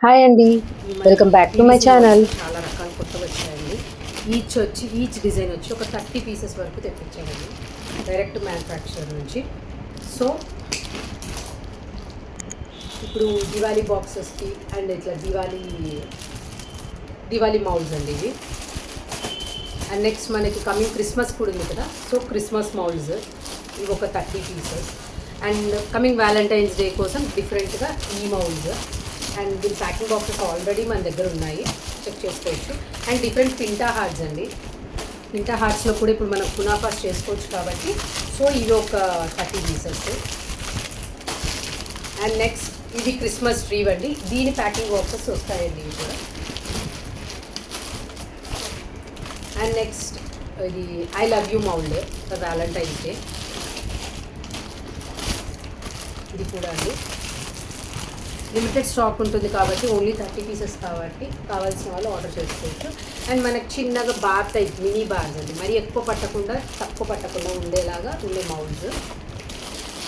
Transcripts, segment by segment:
Hi అండి, welcome back to my channel. చాలా రకాల కొత్తగా వచ్చాయండి. ఈచ్ డిజైన్ వచ్చి ఒక 30 పీసెస్ వరకు తెప్పించామండి డైరెక్ట్ మ్యానుఫ్యాక్చర్ నుంచి. సో ఇప్పుడు దివాళీ బాక్సెస్కి అండ్ ఇట్లా దివాళీ మౌల్స్ అండి ఇవి. అండ్ నెక్స్ట్ మనకి కమింగ్ క్రిస్మస్ కూడా ఉంది కదా, సో క్రిస్మస్ మౌల్స్ ఇవి ఒక 30 pieces. And coming Valentine's day కోసం డిఫరెంట్గా ఈ మౌల్స్. అండ్ దీని ప్యాకింగ్ బాక్సెస్ ఆల్రెడీ మన దగ్గర ఉన్నాయి, చెక్ చేసుకోవచ్చు. అండ్ డిఫరెంట్ పింటా హార్ట్స్ అండి. పింటా హార్ట్స్లో కూడా ఇప్పుడు మనం కునాఫాస్ చేసుకోవచ్చు కాబట్టి సో ఇవి ఒక 30 పీసెస్. అండ్ నెక్స్ట్ ఇది క్రిస్మస్ ట్రీ అండి, దీని ప్యాకింగ్ బాక్సెస్ వస్తాయండి ఇవి కూడా. అండ్ నెక్స్ట్ ఇది I love you mould for Valentine's day, ఇది కూడా అండి లిమిటెడ్ స్టాక్ ఉంటుంది కాబట్టి ఓన్లీ 30 పీసెస్ కాబట్టి కావాల్సిన వాళ్ళు ఆర్డర్ చేసుకోవచ్చు. అండ్ మనకు చిన్నగా బార్ టైప్ మినీ బార్స్ అండి, మరీ ఎక్కువ పట్టకుండా తక్కువ పట్టకుండా ఉండేలాగా ఉండే moulds.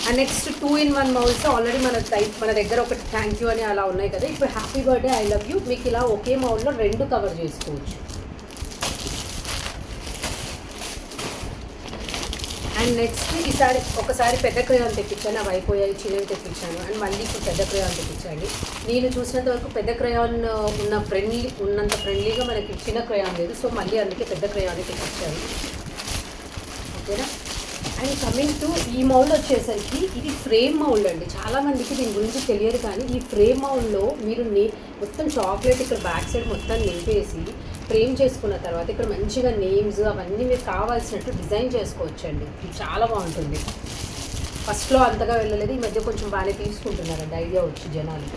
And next 2-in-1 moulds already మన దగ్గర ఒకటి థ్యాంక్ యూ అని అలా ఉన్నాయి కదా, ఇప్పుడు happy birthday I love you మీకు ఇలా ఒకే మౌల్లో 2 కవర్ చేసుకోవచ్చు. అండ్ నెక్స్ట్ ఈసారి ఒకసారి పెద్ద క్రేయాన్ తెప్పించాను, అవి అయిపోయాయి, చిన్నవి తెప్పించాను. అండ్ మళ్ళీ ఇప్పుడు పెద్ద క్రేయాన్ తెప్పించండి. నేను చూసినంత వరకు పెద్ద క్రేయాన్ ఉన్నంత ఫ్రెండ్లీగా మనకి చిన్న క్రేయాన్ లేదు, సో మళ్ళీ అందుకే పెద్ద క్రేయాన్ని తెప్పించాను. ఓకేనా. అండ్ కమింగ్ టు ఈ మౌల్డ్ వచ్చేసరికి ఇది ఫ్రేమ్ మౌల్డ్ అండి. చాలామందికి దీని గురించి తెలియదు, కానీ ఈ ఫ్రేమ్ మౌల్డ్లో మీరు మొత్తం చాక్లెట్ ఇక్కడ బ్యాక్ సైడ్ మొత్తం నింపేసి ఫ్రేమ్ చేసుకున్న తర్వాత ఇక్కడ మంచిగా నేమ్స్ అవన్నీ మీకు కావాల్సినట్టు డిజైన్ చేసుకోవచ్చండి. ఇది చాలా బాగుంటుంది. ఫస్ట్లో అంతగా వెళ్ళలేదు, ఈ మధ్య కొంచెం బాగానే తీసుకుంటున్నారండి ఐడియా వచ్చి జనాలు.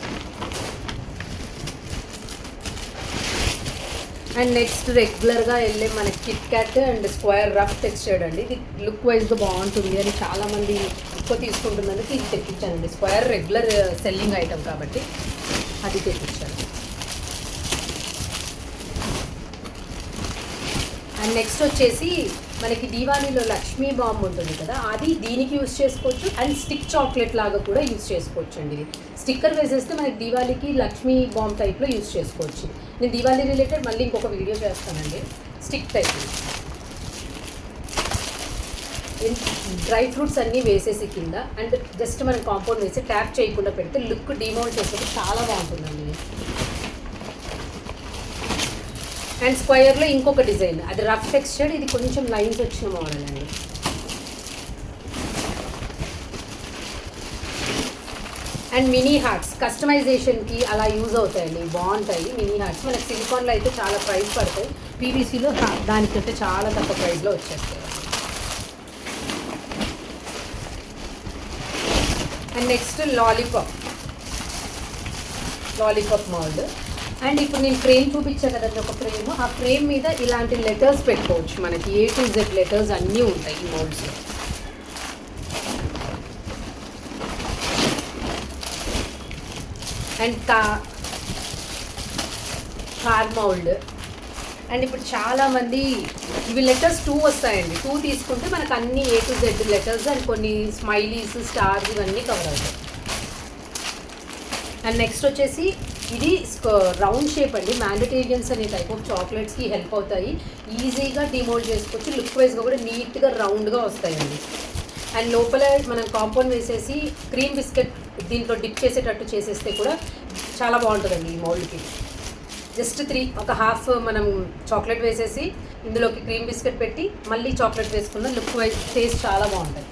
అండ్ నెక్స్ట్ రెగ్యులర్గా వెళ్ళే మనకి Kit Kat and square rough textured అండి. ఇది లుక్ వైజ్గా బాగుంటుంది అని చాలామంది ఎక్కువ తీసుకుంటున్నందుకు ఇది తెప్పించానండి. స్క్వేర్ రెగ్యులర్ సెల్లింగ్ ఐటమ్ కాబట్టి అది తెప్పించాను. అండ్ నెక్స్ట్ వచ్చేసి మనకి దీవాళీలో లక్ష్మీ బాంబ్ ఉంటుంది కదా, అది దీనికి యూస్ చేసుకోవచ్చు. అండ్ స్టిక్ చాక్లెట్ లాగా కూడా యూస్ చేసుకోవచ్చు అండి. ఇది స్టిక్కర్ వేసేస్తే మనకి దీవాళీకి లక్ష్మీ బాంబ్ టైప్లో యూస్ చేసుకోవచ్చు. నేను దీవాళీ రిలేటెడ్ మళ్ళీ ఇంకొక వీడియో చేస్తానండి. స్టిక్ టైప్ డ్రై ఫ్రూట్స్ అన్నీ వేసేసి కింద అండ్ జస్ట్ మనం కాంపౌండ్ వేసి ట్యాప్ చేయకుండా పెడితే లుక్ డిమౌల్ట్ చేసేది చాలా బాగుంటుందండి. అండ్ స్క్వయర్లో ఇంకొక డిజైన్, అది రఫ్ టెక్స్చర్డ్, ఇది కొంచెం లైన్స్ వచ్చిన మోడల్ అండి. అండ్ మినీ హార్ట్స్ కస్టమైజేషన్కి అలా యూజ్ అవుతాయండి, బాగుంటాయి మినీ హార్ట్స్. మనకి సిలికాన్లో అయితే చాలా ప్రైస్ పడతాయి, పీవీసీలో దానికంటే చాలా తక్కువ ప్రైస్లో వచ్చేస్తాయి. And next lollipop mould. And ఇప్పుడు నేను ఫ్రేమ్ చూపించాను కదండి ఒక ఫ్రేమ్, ఆ ఫ్రేమ్ మీద ఇలాంటి లెటర్స్ పెట్టుకోవచ్చు. మనకి A to Z లెటర్స్ అన్నీ ఉంటాయి ఈ మోల్డ్స్లో. And car mould. అండ్ ఇప్పుడు చాలామంది ఇవి లెటర్స్ 2 వస్తాయండి, 2 తీసుకుంటే మనకు అన్ని A to Z letters and కొన్ని స్మైలీస్ స్టార్స్ ఇవన్నీ కవర్ అవుతాయి. అండ్ నెక్స్ట్ వచ్చేసి ఇది రౌండ్ షేప్ అండి. మ్యాండటేరియన్స్ అనే టైప్ ఆఫ్ చాక్లెట్స్కి హెల్ప్ అవుతాయి, ఈజీగా డిమోల్డ్ చేసుకోవచ్చు. లుక్ వైజ్గా కూడా నీట్గా రౌండ్గా వస్తాయండి. అండ్ లోపల మనం కాంపౌండ్ వేసేసి క్రీమ్ బిస్కెట్ దీంట్లో డిప్ చేసేటట్టు చేసేస్తే కూడా చాలా బాగుంటుందండి ఈ మౌల్డ్కి. జస్ట్ ఒక హాఫ్ మనం చాక్లెట్ వేసేసి ఇందులోకి క్రీమ్ బిస్కెట్ పెట్టి మళ్ళీ చాక్లెట్ వేసుకున్న లుక్ వైజ్ టేస్ట్ చాలా బాగుంటుంది.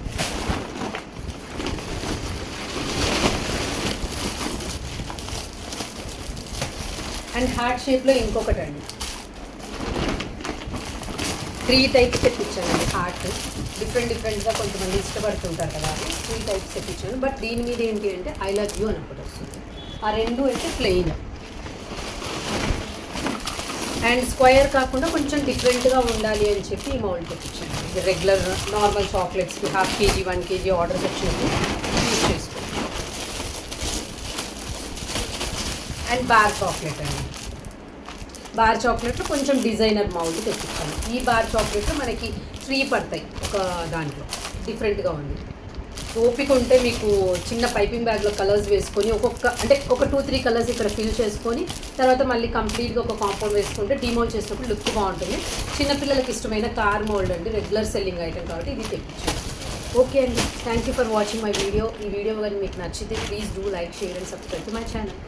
అండ్ హార్ట్ షేప్లో ఇంకొకటి అండి, 3 టైప్స్ తెప్పించానండి. హార్ట్ డిఫరెంట్గా కొంతమంది ఇష్టపడుతుంటారు కదా, 3 టైప్స్ తెప్పించాను. బట్ దీని మీద ఏంటి అంటే ఐ లవ్ యూ అని ఒకటి వస్తుంది, ఆ 2 అయితే ప్లెయిన్. అండ్ స్క్వయర్ కాకుండా కొంచెం డిఫరెంట్గా ఉండాలి అని చెప్పి ఈ మౌల్డ్ తెప్పించాను. ఇది రెగ్యులర్ నార్మల్ చాక్లెట్స్కి 1/2 kg 1 kg ఆర్డర్స్ వచ్చినప్పుడు యూజ్ చేసుకోవచ్చు. అండ్ బార్ చాక్లెట్ అండి, బార్ చాక్లెట్లో కొంచెం డిజైనర్ మౌల్డ్ తెప్పించాను. ఈ బార్ చాక్లెట్లో మనకి 3 పడతాయి ఒక దాంట్లో, డిఫరెంట్గా ఉంది. ఓపిక ఉంటే మీకు చిన్న పైపింగ్ బ్యాగ్లో కలర్స్ వేసుకొని ఒక 2-3 కలర్స్ ఇక్కడ ఫిల్ చేసుకొని తర్వాత మళ్ళీ కంప్లీట్గా ఒక కాంపౌండ్ వేసుకుంటే డిమోల్డ్ చేసినప్పుడు లుక్ బాగుంటుంది. చిన్నపిల్లలకి ఇష్టమైన కార్ మోల్డ్ అండి, రెగ్యులర్ సెల్లింగ్ ఐటమ్ కాబట్టి ఇది తెప్పించాను. ఓకే అండి, thank you for watching my video. ఈ వీడియో కానీ మీకు నచ్చితే please do like, share and subscribe to my channel.